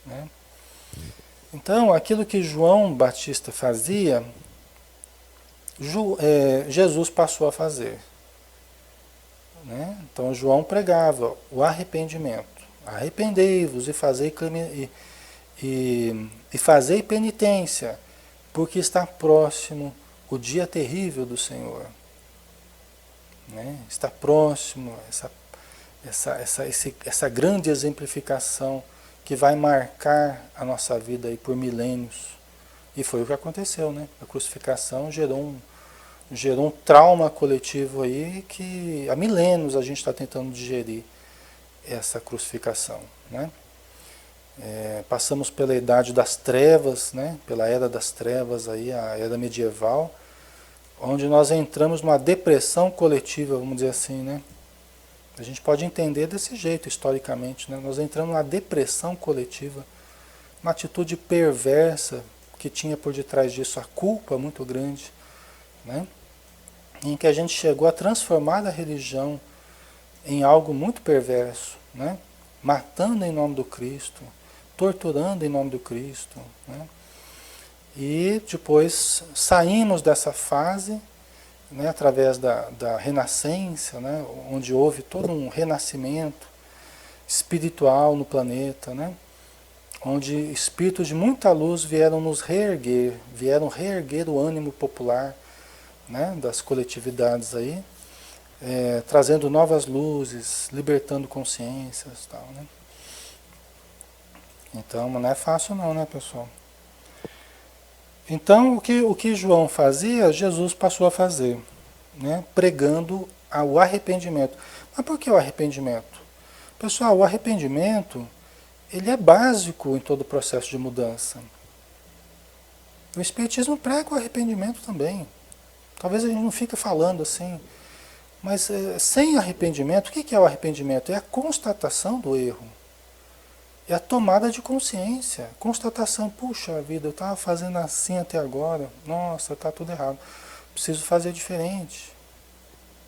Né? Então, aquilo que João Batista fazia, Jesus passou a fazer. Né? Então João pregava o arrependimento. Arrependei-vos e fazei penitência, porque está próximo o dia terrível do Senhor. Né? Está próximo essa grande exemplificação que vai marcar a nossa vida aí por milênios. E foi o que aconteceu, né? A crucificação gerou um trauma coletivo aí que há milênios a gente está tentando digerir essa crucificação, né? Passamos pela idade das trevas, né? Pela era das trevas aí, a era medieval, onde nós entramos numa depressão coletiva, vamos dizer assim, né? A gente pode entender desse jeito historicamente, né? Nós entramos numa depressão coletiva, uma atitude perversa que tinha por detrás disso a culpa muito grande, né? Em que a gente chegou a transformar a religião em algo muito perverso, né? Matando em nome do Cristo, torturando em nome do Cristo, né? E depois saímos dessa fase, né, através da renascença, né, onde houve todo um renascimento espiritual no planeta, né, onde espíritos de muita luz vieram nos reerguer, vieram reerguer o ânimo popular, né, das coletividades aí, trazendo novas luzes, libertando consciências e tal, né. Então não é fácil não, né, pessoal? Então o que João fazia, Jesus passou a fazer, né, pregando o arrependimento. Mas por que o arrependimento? Pessoal, o arrependimento, ele é básico em todo o processo de mudança. O Espiritismo prega o arrependimento também. Talvez a gente não fique falando assim, mas sem arrependimento, o que é o arrependimento? É a constatação do erro. É a tomada de consciência. Constatação, puxa vida, eu estava fazendo assim até agora, nossa, está tudo errado. Preciso fazer diferente.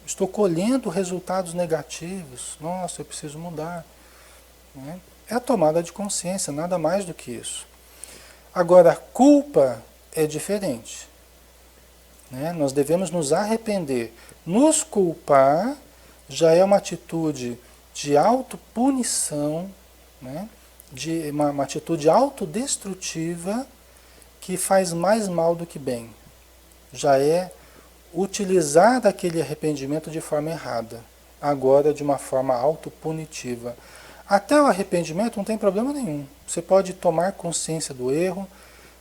Estou colhendo resultados negativos, nossa, eu preciso mudar. Né? É a tomada de consciência, nada mais do que isso. Agora, a culpa é diferente. Né? Nós devemos nos arrepender. Nos culpar já é uma atitude de autopunição, né? De uma atitude autodestrutiva que faz mais mal do que bem. Já é utilizar aquele arrependimento de forma errada. Agora de uma forma autopunitiva. Até o arrependimento não tem problema nenhum. Você pode tomar consciência do erro,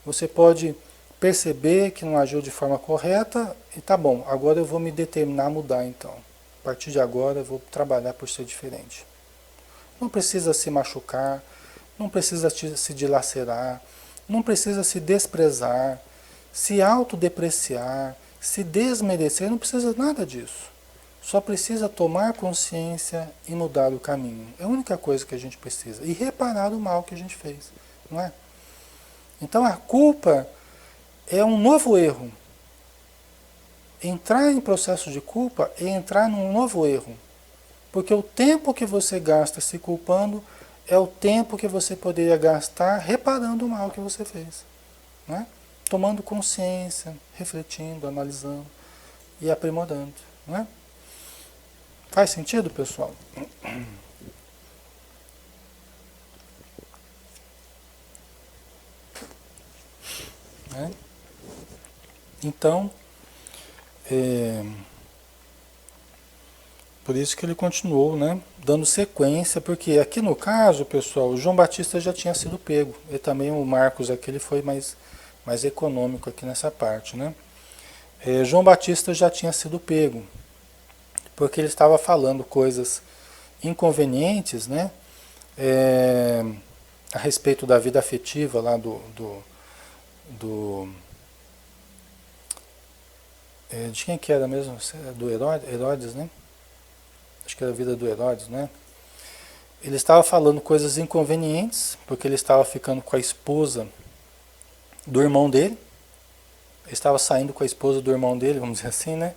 você pode perceber que não agiu de forma correta e tá bom, agora eu vou me determinar a mudar então. A partir de agora eu vou trabalhar por ser diferente. Não precisa se machucar, não precisa se dilacerar, não precisa se desprezar, se autodepreciar, se desmerecer, não precisa nada disso. Só precisa tomar consciência e mudar o caminho. É a única coisa que a gente precisa. E reparar o mal que a gente fez, não é? Então a culpa é um novo erro. Entrar em processo de culpa é entrar num novo erro. Porque o tempo que você gasta se culpando é o tempo que você poderia gastar reparando o mal que você fez. Não é? Tomando consciência, refletindo, analisando e aprimorando. Não é? Faz sentido, pessoal? Né? Então, por isso que ele continuou, né, dando sequência, porque aqui no caso, pessoal, o João Batista já tinha sido pego, e também o Marcos aqui ele foi mais econômico aqui nessa parte, né? João Batista já tinha sido pego, porque ele estava falando coisas inconvenientes, né, a respeito da vida afetiva lá do de quem que era mesmo? Do Herodes, né? Acho que era a vida do Herodes, né? Ele estava falando coisas inconvenientes, porque ele estava ficando com a esposa do irmão dele. Ele estava saindo com a esposa do irmão dele, vamos dizer assim, né?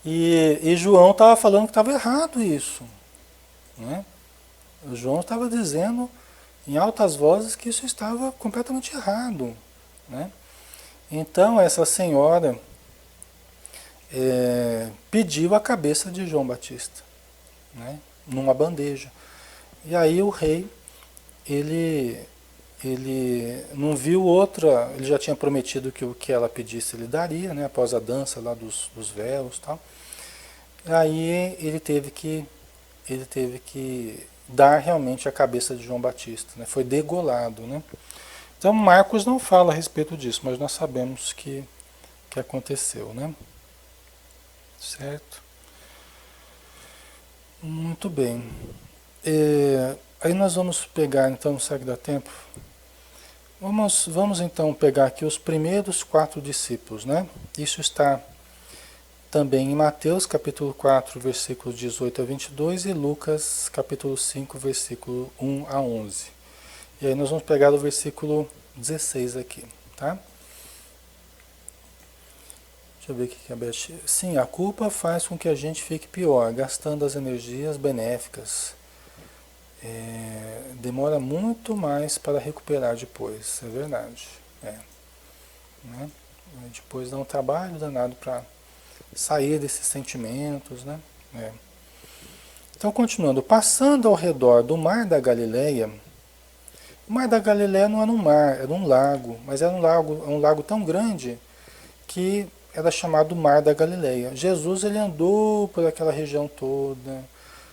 E João estava falando que estava errado isso, né? O João estava dizendo em altas vozes que isso estava completamente errado, né? Então essa senhora pediu a cabeça de João Batista, né? Numa bandeja. E aí o rei, ele não viu outra, ele já tinha prometido que o que ela pedisse ele daria, né? Após a dança lá dos véus e tal. E aí ele teve que dar realmente a cabeça de João Batista, né? Foi degolado, né? Então Marcos não fala a respeito disso, mas nós sabemos que aconteceu, né? Certo? Muito bem. Aí nós vamos pegar, então, será que dá tempo? Vamos então pegar aqui os primeiros 4 discípulos, né? Isso está também em Mateus capítulo 4, versículos 18 a 22 e Lucas capítulo 5, versículo 1 a 11. E aí nós vamos pegar o versículo 16 aqui, tá? Deixa eu ver o que a Beth... Sim, a culpa faz com que a gente fique pior, gastando as energias benéficas. Demora muito mais para recuperar depois, é verdade. Né? Depois dá um trabalho danado para sair desses sentimentos, né? Então, continuando, passando ao redor do Mar da Galileia, o Mar da Galileia não era um mar, era um lago, mas era um lago tão grande que era chamado Mar da Galileia. Jesus ele andou por aquela região toda,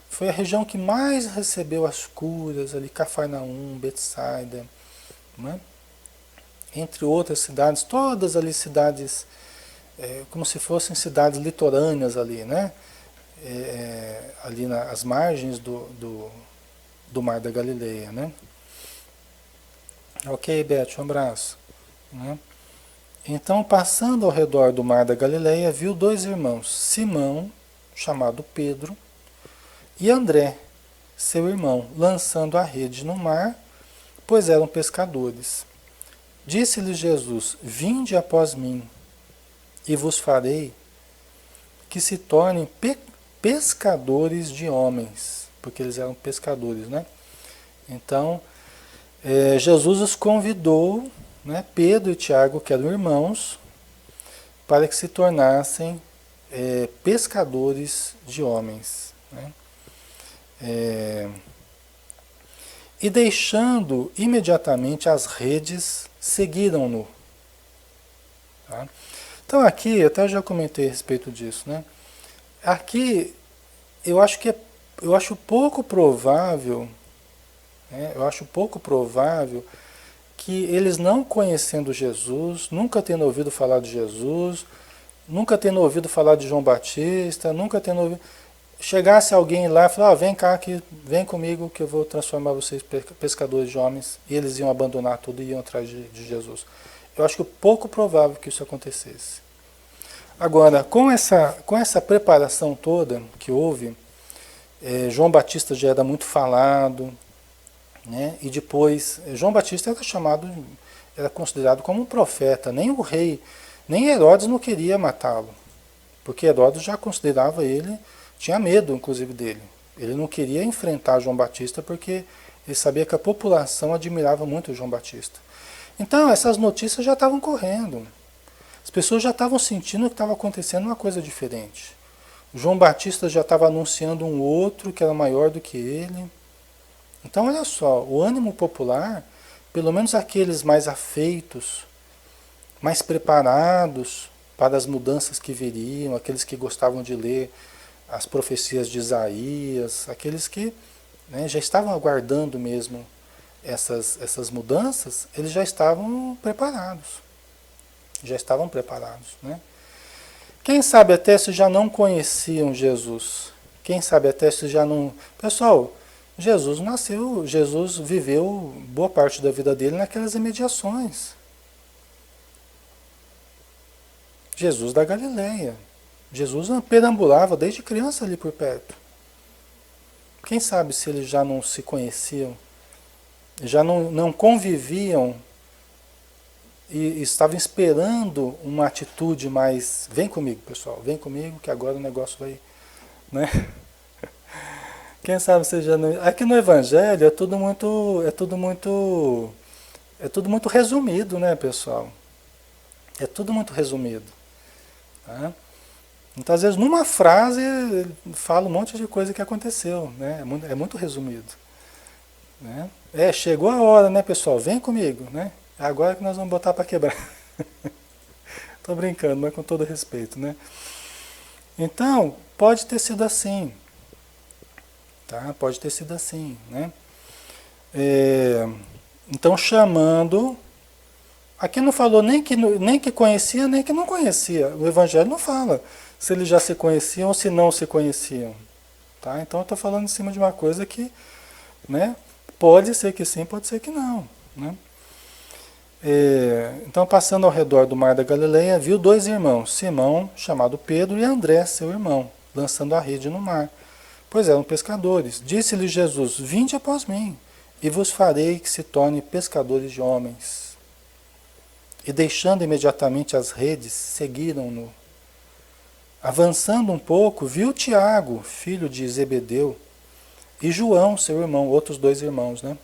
foi a região que mais recebeu as curas, ali Cafarnaum, Betsaida, né? Entre outras cidades, todas ali cidades, como se fossem cidades litorâneas ali, né? Ali nas margens do Mar da Galileia, né? Ok, Beth, um abraço. Né? Então, passando ao redor do Mar da Galileia, viu 2 irmãos, Simão, chamado Pedro, e André, seu irmão, lançando a rede no mar, pois eram pescadores. Disse-lhes Jesus: Vinde após mim, e vos farei que se tornem pescadores de homens, porque eles eram pescadores, né? Então, Jesus os convidou, né, Pedro e Tiago, que eram irmãos, para que se tornassem pescadores de homens, né? E deixando imediatamente as redes, seguiram-no. Tá? Então aqui, eu até já comentei a respeito disso, né? Aqui eu acho pouco provável né? Eu acho pouco provável que eles não conhecendo Jesus, nunca tendo ouvido falar de Jesus, nunca tendo ouvido falar de João Batista, nunca tendo ouvido, chegasse alguém lá e falasse, vem cá, vem comigo que eu vou transformar vocês em pescadores de homens, e eles iam abandonar tudo e iam atrás de Jesus. Eu acho que é pouco provável que isso acontecesse. Agora, com essa preparação toda que houve, João Batista já era muito falado, né? E depois, João Batista era considerado como um profeta, nem o rei, nem Herodes não queria matá-lo, porque Herodes já considerava ele, tinha medo inclusive dele. Ele não queria enfrentar João Batista porque ele sabia que a população admirava muito João Batista. Então, essas notícias já estavam correndo. As pessoas já estavam sentindo que estava acontecendo uma coisa diferente. João Batista já estava anunciando um outro que era maior do que ele. Então, olha só, o ânimo popular, pelo menos aqueles mais afeitos, mais preparados para as mudanças que viriam, aqueles que gostavam de ler as profecias de Isaías, aqueles que, né, já estavam aguardando mesmo essas mudanças, eles já estavam preparados. Já estavam preparados, né? Quem sabe até se já não conheciam Jesus. Quem sabe até se já não... Pessoal, Jesus viveu boa parte da vida dele naquelas imediações. Jesus da Galileia. Jesus perambulava desde criança ali por perto. Quem sabe se eles já não se conheciam, já não conviviam e estavam esperando uma atitude mais... Vem comigo, pessoal, vem comigo que agora o negócio vai... Né? Quem sabe você já não... Aqui no Evangelho é tudo muito resumido, né, pessoal? É tudo muito resumido. Tá? Então, às vezes, numa frase, fala um monte de coisa que aconteceu, né? É muito resumido. Né? Chegou a hora, né, pessoal? Vem comigo, né? É agora que nós vamos botar para quebrar. Tô brincando, mas com todo respeito, né? Então, pode ter sido assim. Tá? Pode ter sido assim, né? Então, chamando... Aqui não falou nem que conhecia, nem que não conhecia. O Evangelho não fala se eles já se conheciam ou se não se conheciam. Tá? Então, eu estou falando em cima de uma coisa que, né, pode ser que sim, pode ser que não. Né? Então, passando ao redor do mar da Galileia, viu dois irmãos, Simão, chamado Pedro, e André, seu irmão, lançando a rede no mar, pois eram pescadores. Disse-lhe Jesus, vinde após mim, e vos farei que se torne pescadores de homens. E deixando imediatamente as redes, seguiram-no. Avançando um pouco, viu Tiago, filho de Zebedeu, e João, seu irmão, outros dois irmãos, né?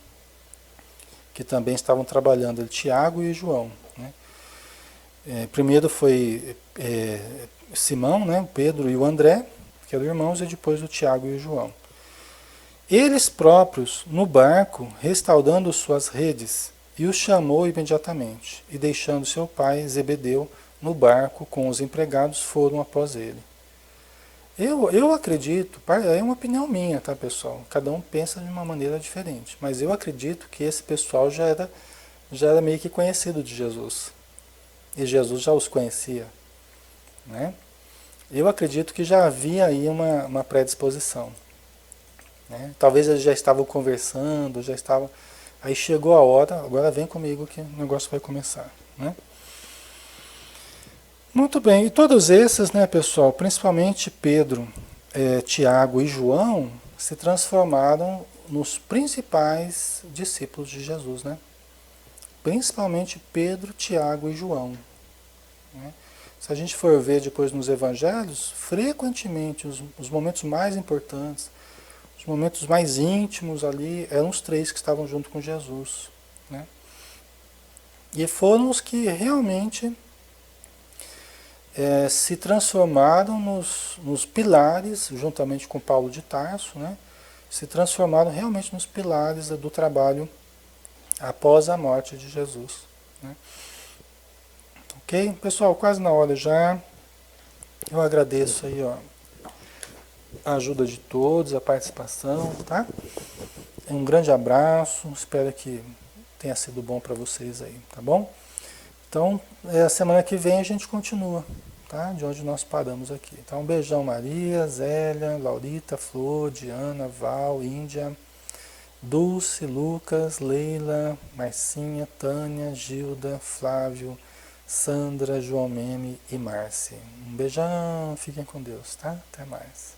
Que também estavam trabalhando, Tiago e João. Né? Primeiro foi Simão, né? Pedro e o André, que eram irmãos, e depois o Tiago e o João. Eles próprios, no barco, restaurando suas redes, e os chamou imediatamente, e deixando seu pai, Zebedeu, no barco com os empregados, foram após ele. Eu acredito, é uma opinião minha, tá, pessoal? Cada um pensa de uma maneira diferente, mas eu acredito que esse pessoal já era meio que conhecido de Jesus, e Jesus já os conhecia, né? Eu acredito que já havia aí uma predisposição. Né? Talvez eles já estavam conversando, aí chegou a hora, agora vem comigo que o negócio vai começar. Né? Muito bem, e todos esses, né, pessoal, principalmente Pedro, Tiago e João, se transformaram nos principais discípulos de Jesus. Né? Principalmente Pedro, Tiago e João. Né? Se a gente for ver depois nos evangelhos, frequentemente os momentos mais importantes, os momentos mais íntimos ali, eram os três que estavam junto com Jesus. Né? E foram os que realmente se transformaram nos pilares, juntamente com Paulo de Tarso, né? Se transformaram realmente nos pilares do trabalho após a morte de Jesus. Né? Ok? Pessoal, quase na hora já. Eu agradeço aí, ó, a ajuda de todos, a participação, tá? Um grande abraço, espero que tenha sido bom para vocês aí, tá bom? Então, semana que vem a gente continua, tá? De onde nós paramos aqui. Então, um beijão Maria, Zélia, Laurita, Flor, Diana, Val, Índia, Dulce, Lucas, Leila, Marcinha, Tânia, Gilda, Flávio, Sandra, João Meme e Márcia. Um beijão, fiquem com Deus, tá? Até mais.